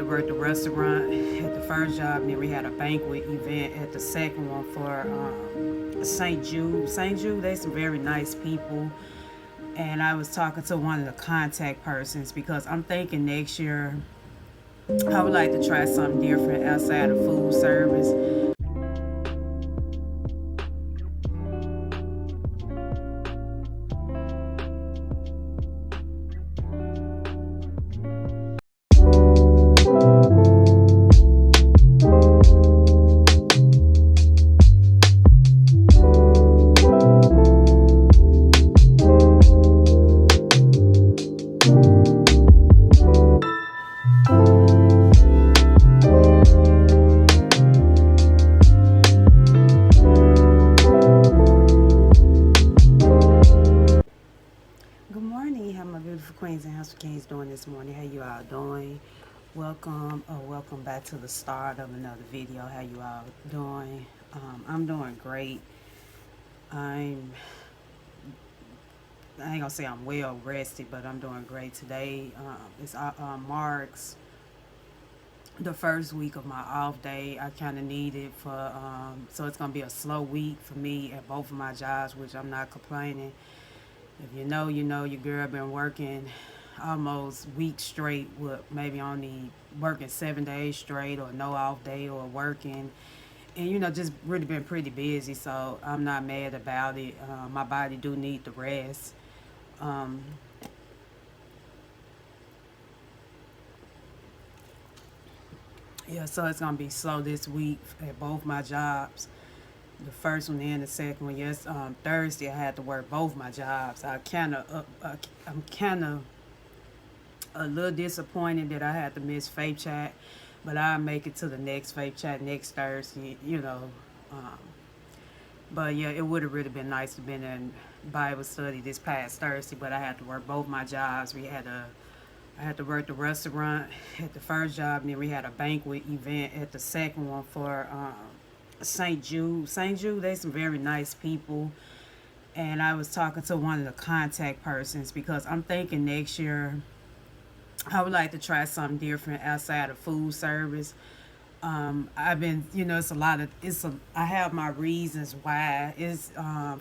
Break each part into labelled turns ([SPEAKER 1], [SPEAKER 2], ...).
[SPEAKER 1] to work the restaurant at the first job, and then we had a banquet event at the second one for St. Jude. St. Jude, they some very nice people. And I was talking to one of the contact persons because I'm thinking next year I would like to try something different outside of food service. Good morning. How my beautiful queens and house kings doing this morning? How you all doing? Welcome back to the start of another video. How you all doing? I'm doing great. I'm I ain't gonna say I'm well rested, but I'm doing great today. It's marks the first week of my off day. I kind of need it for so it's gonna be a slow week for me at both of my jobs, which I'm not complaining. If you know, you know, your girl been working almost weeks straight with maybe only working 7 days straight or no off day or working. And, just really been pretty busy, so I'm not mad about it. My body do need the rest. Um, yeah, so it's going to be slow this week at both my jobs. The first one and the second one. Yes, Thursday I had to work both my jobs. I'm kind of a little disappointed that I had to miss Faith Chat, but I'll make it to the next Faith Chat next Thursday. Um, but yeah, it would have really been nice to been in Bible study this past Thursday, but I had to work both my jobs. I had to work the restaurant at the first job, and then we had a banquet event at the second one for St. Jude. St. Jude, they some very nice people. And I was talking to one of the contact persons because I'm thinking next year I would like to try something different outside of food service. I've been, I have my reasons why.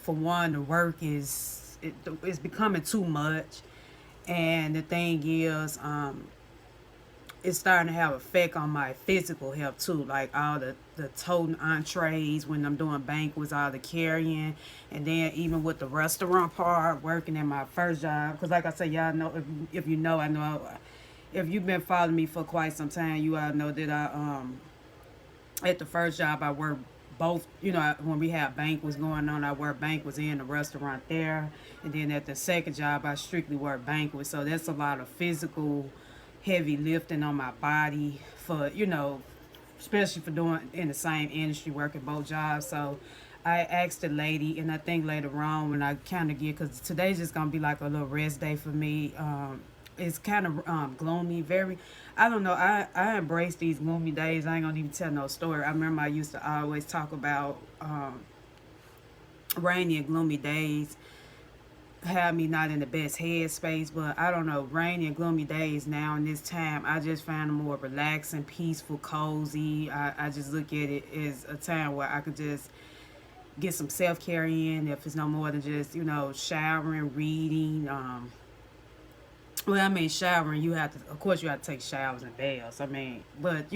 [SPEAKER 1] For one, the work it's becoming too much. And the thing is, it's starting to have effect on my physical health too. Like all the toting entrees when I'm doing banquets, all the carrying, and then even with the restaurant part, working in my first job. Because like I said, y'all know if you know, I know if you've been following me for quite some time, you all know that I at the first job I worked both. When we had banquets going on, I worked banquets in the restaurant there, and then at the second job I strictly worked banquets. So that's a lot of physical heavy lifting on my body for especially for doing in the same industry, working both jobs. So I asked the lady, and I think later on when I kind of get, because today's just gonna be like a little rest day for me. It's kind of gloomy, very, I don't know, I embrace these gloomy days. I ain't gonna even tell no story. I remember I used to always talk about rainy and gloomy days have me not in the best headspace, but I don't know, rainy and gloomy days now in this time, I just find them more relaxing, peaceful, cozy. I just look at it as a time where I could just get some self-care in, if it's no more than just, showering, reading. Well, I mean, showering, of course, you have to take showers and baths. I mean, but,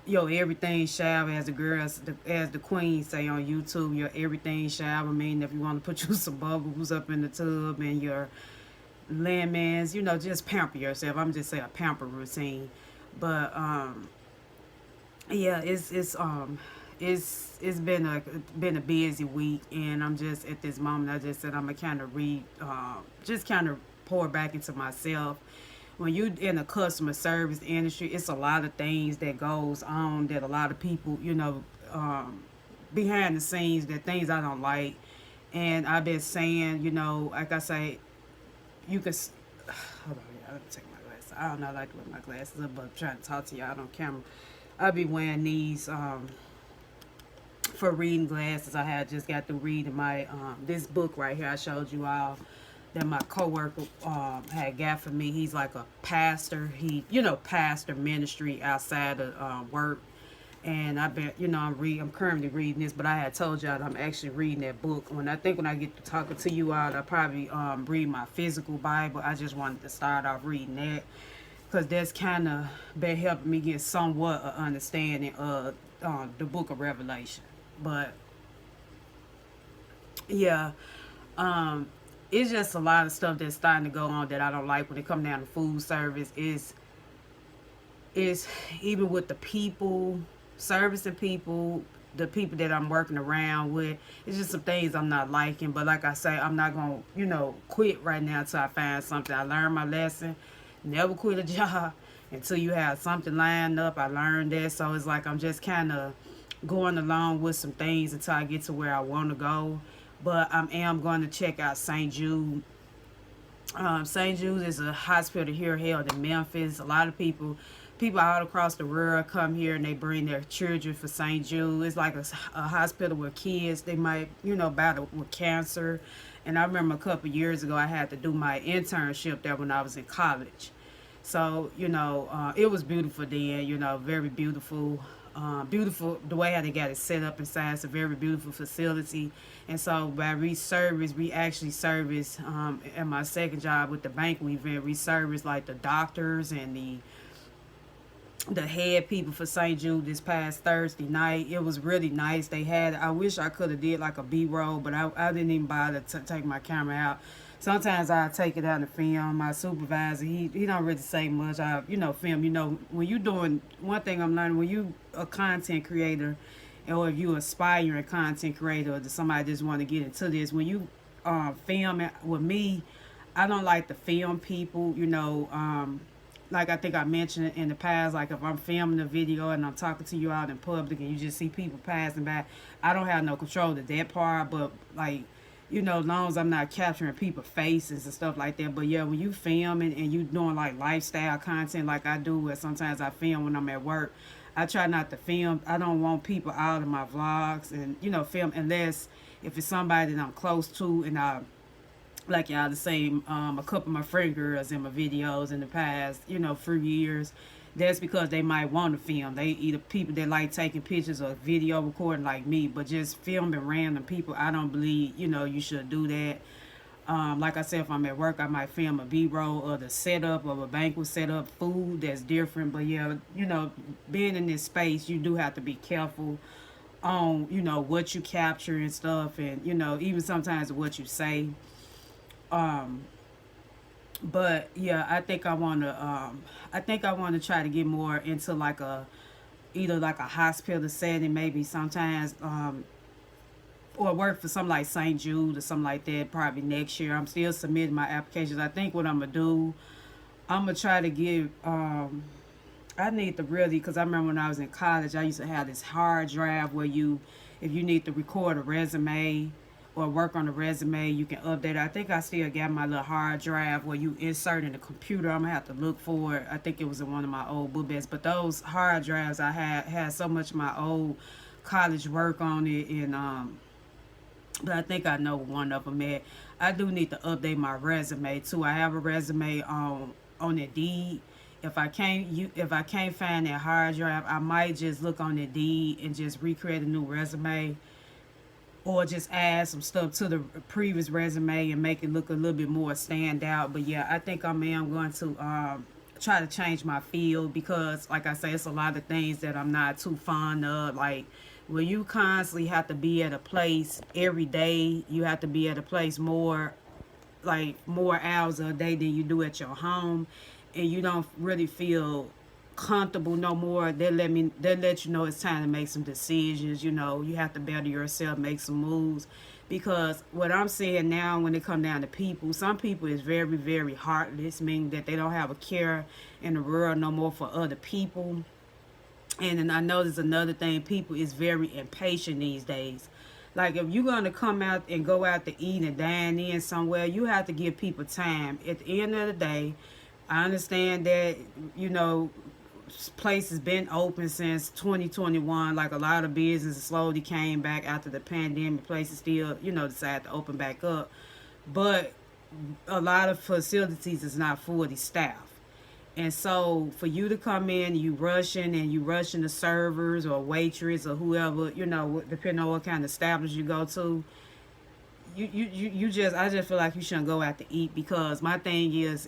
[SPEAKER 1] everything shower, as the girls, as the queen say on YouTube, your everything shower. I mean, if you want to put you some bubbles up in the tub and your lemons, just pamper yourself. I'm just saying a pamper routine. But yeah, it's been a busy week, and I'm just at this moment. I just said I'm gonna kind of just kind of pour back into myself. When you in the customer service industry, it's a lot of things that goes on that a lot of people, behind the scenes, that things I don't like. And I've been saying, like I say, you can. Hold on, I gotta take my glasses. I don't know, I like to wear my glasses up, but I'm trying to talk to y'all on camera. I'll be wearing these for reading glasses. I had just got through reading my this book right here I showed you all. that my coworker had got for me. He's like a pastor. He, pastor ministry outside of work. And I've been, I'm currently reading this, but I had told y'all that I'm actually reading that book. When I get to talking to you all, I'll probably read my physical Bible. I just wanted to start off reading that because that's kind of been helping me get somewhat of understanding of the book of Revelation. But yeah, it's just a lot of stuff that's starting to go on that I don't like when it comes down to food service. Is even with the people, servicing people, the people that I'm working around with. It's just some things I'm not liking. But like I say, I'm not gonna, quit right now until I find something. I learned my lesson. Never quit a job until you have something lined up. I learned that. So it's like I'm just kind of going along with some things until I get to where I want to go. But I am going to check out St. Jude. St. Jude is a hospital here held in Memphis. A lot of people all across the world come here and they bring their children for St. Jude. It's like a hospital where kids, they might, battle with cancer. And I remember a couple of years ago, I had to do my internship there when I was in college. So, it was beautiful then, very beautiful. Beautiful the way how they got it set up inside. It's a very beautiful facility. And so by we actually service at my second job with the banquet event, we service like the doctors and the head people for St. Jude this past Thursday night. It was really nice. I wish I could have did like a B-roll, but I didn't even bother to take my camera out. Sometimes I take it out and film. My supervisor, he don't really say much. I, film. When you doing, one thing I'm learning, when you a content creator, or if you aspiring content creator, or somebody just want to get into this, when you film it with me, I don't like to film people, like I think I mentioned in the past, like if I'm filming a video and I'm talking to you out in public and you just see people passing by, I don't have no control of that part, but like, as long as I'm not capturing people's faces and stuff like that. But yeah, when you filming and you doing like lifestyle content like I do, where sometimes I film when I'm at work, I try not to film. I don't want people out of my vlogs and, film unless if it's somebody that I'm close to and like y'all the same a couple of my friend girls in my videos in the past few years. That's because they might want to film. They either people that like taking pictures or video recording like me, but just filming random people, I don't believe you should do that. Like I said, if I'm at work, I might film a B-roll or the setup of a banquet setup, food that's different. But yeah, being in this space, you do have to be careful on what you capture and stuff, and even sometimes what you say. But yeah, I think I want to try to get more into like either like a hospital setting, maybe sometimes or work for something like St. Jude or something like that probably next year. I'm still submitting my applications. I think what I'm gonna do, I'm gonna try to give I need to really, because I remember when I was in college, I used to have this hard drive where if you need to record a resume or work on a resume, you can update it. I think I still got my little hard drive where you insert in the computer. I'm gonna have to look for it. I think it was in one of my old book bags. But those hard drives I had so much of my old college work on it, and but I think I know one of them. I do need to update my resume too. I have a resume on Indeed. If I can't find that hard drive, I might just look on Indeed and just recreate a new resume, or just add some stuff to the previous resume and make it look a little bit more stand out. But yeah, I think I am going to try to change my field, because like I say, it's a lot of things that I'm not too fond of. Like when you constantly have to be at a place every day, you have to be at a place more hours a day than you do at your home, and you don't really feel comfortable no more. They let you know it's time to make some decisions. You have to better yourself, make some moves, because what I'm seeing now when it come down to people, some people is very, very heartless, meaning that they don't have a care in the world no more for other people. And then I know there's another thing, people is very impatient these days. Like if you're gonna come out and go out to eat and dine in somewhere, you have to give people time. At the end of the day, I understand that place has been open since 2021. Like a lot of businesses slowly came back after the pandemic. Places still, decided to open back up. But a lot of facilities is not fully staffed. And so for you to come in, you rushing the servers or waitress or whoever, depending on what kind of establishment you go to, you just I just feel like you shouldn't go out to eat, because my thing is,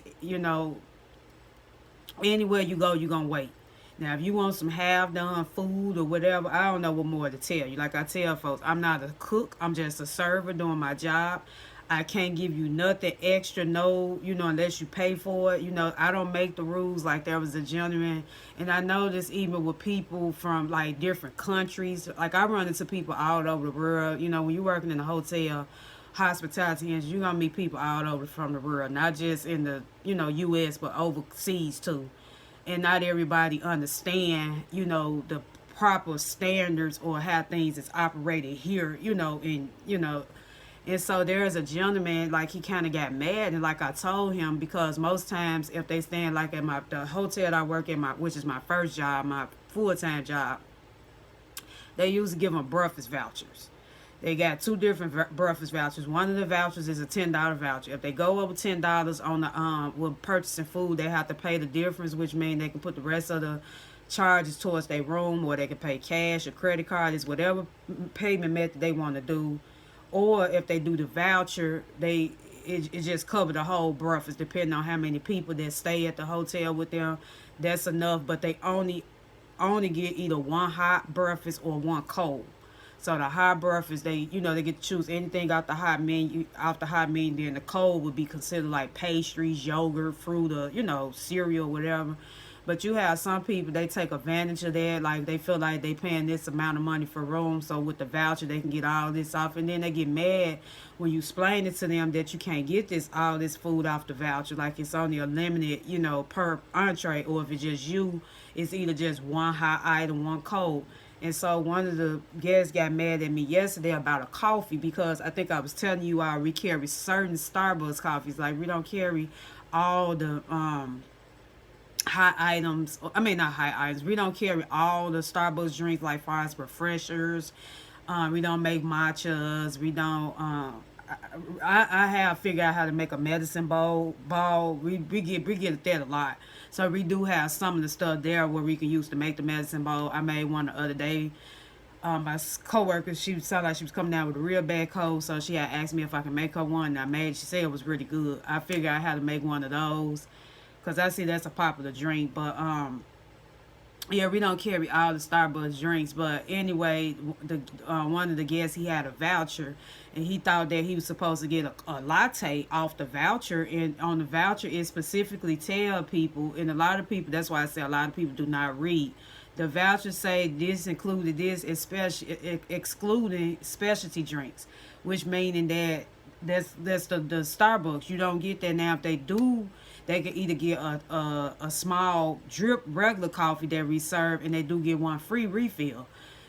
[SPEAKER 1] anywhere you go, you're gonna wait. Now, if you want some half done food or whatever, I don't know what more to tell you. Like I tell folks, I'm not a cook. I'm just a server doing my job. I can't give you nothing extra, no, unless you pay for it. I don't make the rules. Like, there was a gentleman, and I know this even with people from like different countries. Like, I run into people all over the world. When you're working in a hotel, hospitality, and you're gonna meet people all over from the world, not just in the U.S. but overseas too. And not everybody understand the proper standards or how things is operated here, and so there's a gentleman, like, he kind of got mad, and like I told him, because most times if they stand like at the hotel that I work at, which is my first job, my full-time job, they usually give them breakfast vouchers. They got two different breakfast vouchers. One of the vouchers is a $10 voucher. If they go over $10 on the with purchasing food, they have to pay the difference, which means they can put the rest of the charges towards their room, or they can pay cash or credit card. Is whatever payment method they want to do. Or if they do the voucher, it just cover the whole breakfast, depending on how many people that stay at the hotel with them. That's enough, but they only get either one hot breakfast or one cold. So the hot breakfast, they get to choose anything out the hot menu. Then the cold would be considered like pastries, yogurt, fruit, or cereal, whatever. But you have some people, they take advantage of that. Like, they feel like they paying this amount of money for room, so with the voucher they can get all this off, and then they get mad when you explain it to them that you can't get all this food off the voucher. Like, it's only a limited, per entree, or if it's just you, it's either just one hot item, one cold. And so one of the guests got mad at me yesterday about a coffee, because I think I was telling you we carry certain Starbucks coffees. Like, we don't carry all the hot items. I mean, not hot items. We don't carry all the Starbucks drinks, like far as refreshers. We don't make matchas. We don't. I have figured out how to make a medicine ball. We get that a lot. So we do have some of the stuff there where we can use to make the medicine ball. I made one the other day. My coworker, she sounded like she was coming down with a real bad cold, so she had asked me if I could make her one. And I made. She said it was really good. I figured out how to make one of those, because I see that's a popular drink. But yeah, we don't carry all the Starbucks drinks. But anyway, the one of the guests, he had a voucher, and he thought that he was supposed to get a latte off the voucher. And on the voucher, it specifically tell people, and a lot of people, that's why I say a lot of people do not read. The voucher say this included this, especially excluding specialty drinks, which meaning that that's the Starbucks. You don't get that. Now, if they do, they can either get a small drip regular coffee that we serve, and they do get one free refill.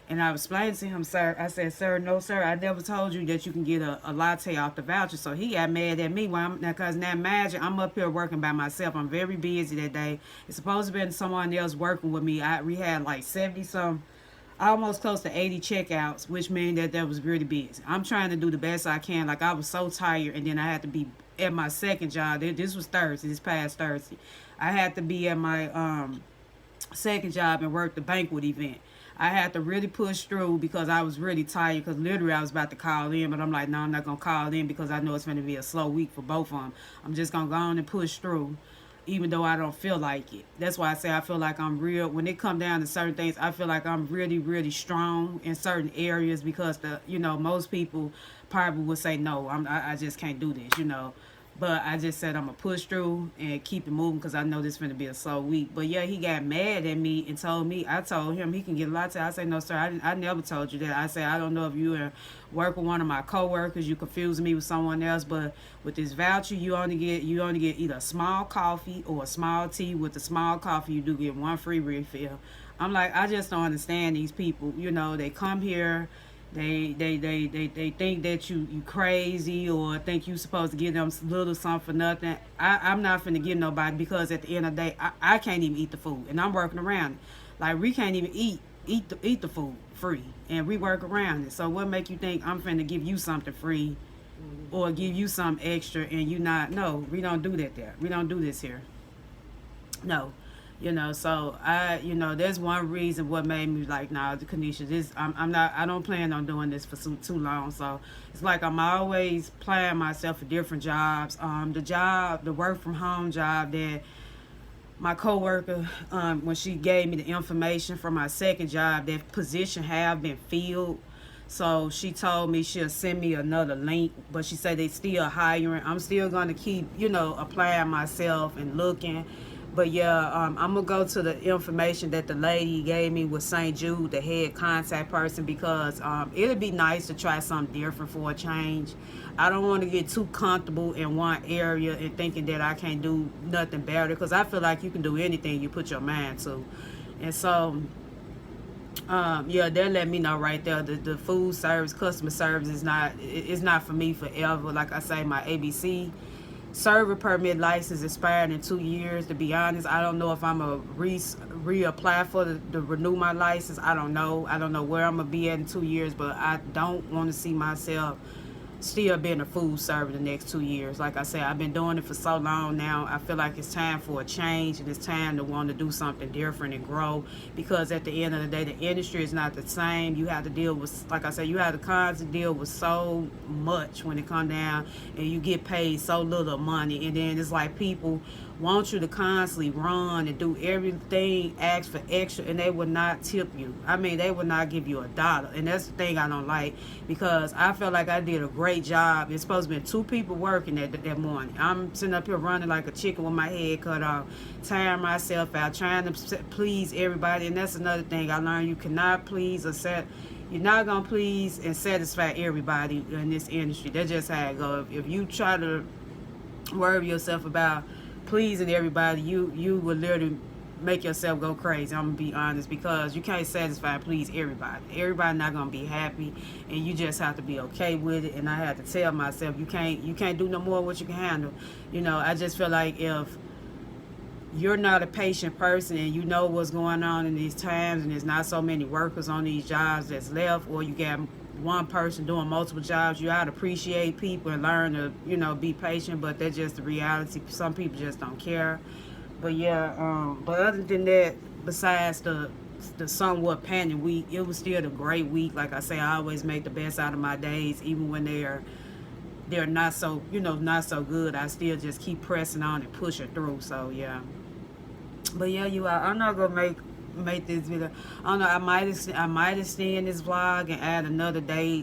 [SPEAKER 1] And I explained to him, sir, I said, sir, no, sir, I never told you that you can get a latte off the voucher. So he got mad at me, because now imagine, I'm up here working by myself. I'm very busy that day. It's supposed to be someone else working with me. We had like 70-some, almost close to 80 checkouts, which means that was really busy. I'm trying to do the best I can. Like, I was so tired, and then I had to be at my second job. This was Thursday, this past Thursday. I had to be at my second job and work the banquet event. I had to really push through because I was really tired, because literally I was about to call in, but I'm like, no, I'm not going to call in, because I know it's going to be a slow week for both of them. I'm just going to go on and push through, even though I don't feel like it. That's why I say I feel like I'm real. When it come down to certain things, I feel like I'm really, really strong in certain areas, because most people probably would say, no, I just can't do this, But I just said I'm going to push through and keep it moving, because I know this is going to be a slow week. But yeah, he got mad at me and I told him he can get a latte. I said, no, sir, I never told you that. I said, I don't know if you work with one of my coworkers, you confused me with someone else, but with this voucher, you only get either a small coffee or a small tea. With the small coffee, you do get one free refill. I'm like, I just don't understand these people. They come here. They think that you crazy, or think you supposed to give them little something for nothing. I'm not finna give nobody, because at the end of the day, I can't even eat the food, and I'm working around it. Like, we can't even eat the food free, and we work around it. So what make you think I'm finna give you something free, or give you some extra and you not. No, we don't do that there. We don't do this here. No. So that's one reason what made me like, nah, Kanisha, this I'm not, I don't plan on doing this for too long. So it's like I'm always planning myself for different jobs. The work from home job that my coworker, when she gave me the information for my second job, that position have been filled. So she told me she'll send me another link, but she said they still hiring. I'm still gonna keep, applying myself and looking. But yeah, I'm gonna go to the information that the lady gave me with St. Jude, the head contact person, because it'll be nice to try something different for a change. I don't want to get too comfortable in one area and thinking that I can't do nothing better, because I feel like you can do anything you put your mind to. And so yeah, they'll let me know right there. The food service, customer service is not for me forever. Like I say, my ABC server permit license expired in 2 years. To be honest, I don't know if I'm a reapply for to renew my license. I don't know. I don't know where I'm gonna be at in 2 years, but I don't want to see myself still being a food server the next 2 years. Like I said, I've been doing it for so long now. I feel like it's time for a change, and it's time to want to do something different and grow, because at the end of the day, the industry is not the same. You have to deal with, like I said, you have to constantly deal with so much when it comes down, and you get paid so little money. And then it's like people want you to constantly run and do everything, ask for extra, and they will not tip you. I mean, they will not give you $1. And that's the thing I don't like, because I felt like I did a great job. It's supposed to be 2 people working that morning. I'm sitting up here running like a chicken with my head cut off, tiring myself out, trying to please everybody. And that's another thing I learned. You cannot please you're not going to please and satisfy everybody in this industry. That's just how it goes. If you try to worry yourself about pleasing everybody, you will literally make yourself go crazy. I'm gonna be honest, because you can't satisfy and please everybody. Everybody not gonna be happy, and you just have to be okay with it. And I had to tell myself, you can't do no more what you can handle. I just feel like if you're not a patient person and you know what's going on in these times, and there's not so many workers on these jobs that's left, or you got one person doing multiple jobs, you ought to appreciate people and learn to be patient. But that's just the reality. Some people just don't care. But yeah, but other than that, besides the somewhat panic week, it was still a great week. Like I say, I always make the best out of my days, even when they're not so not so good. I still just keep pressing on and pushing through. So yeah. But yeah, I'm not gonna make this video. I don't know, I might extend this vlog and add another day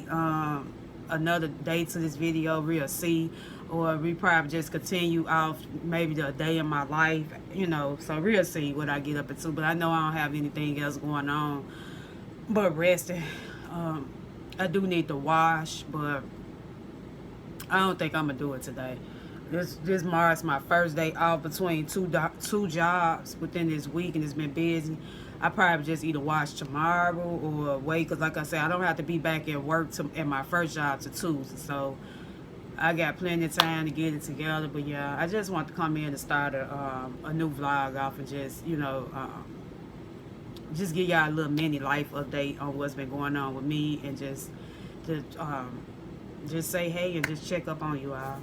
[SPEAKER 1] to this video. We'll see. Or we probably just continue off maybe the day in my life, so we'll see what I get up into. But I know I don't have anything else going on but resting. I do need to wash, but I don't think I'm gonna do it today. This marks my first day off between two jobs within this week, and it's been busy. I probably just either wash tomorrow or wait, because like I said, I don't have to be back at work at my first job to Tuesday, so I got plenty of time to get it together. But yeah, I just want to come in and start a new vlog off, and just give y'all a little mini life update on what's been going on with me, and just say hey and just check up on you all.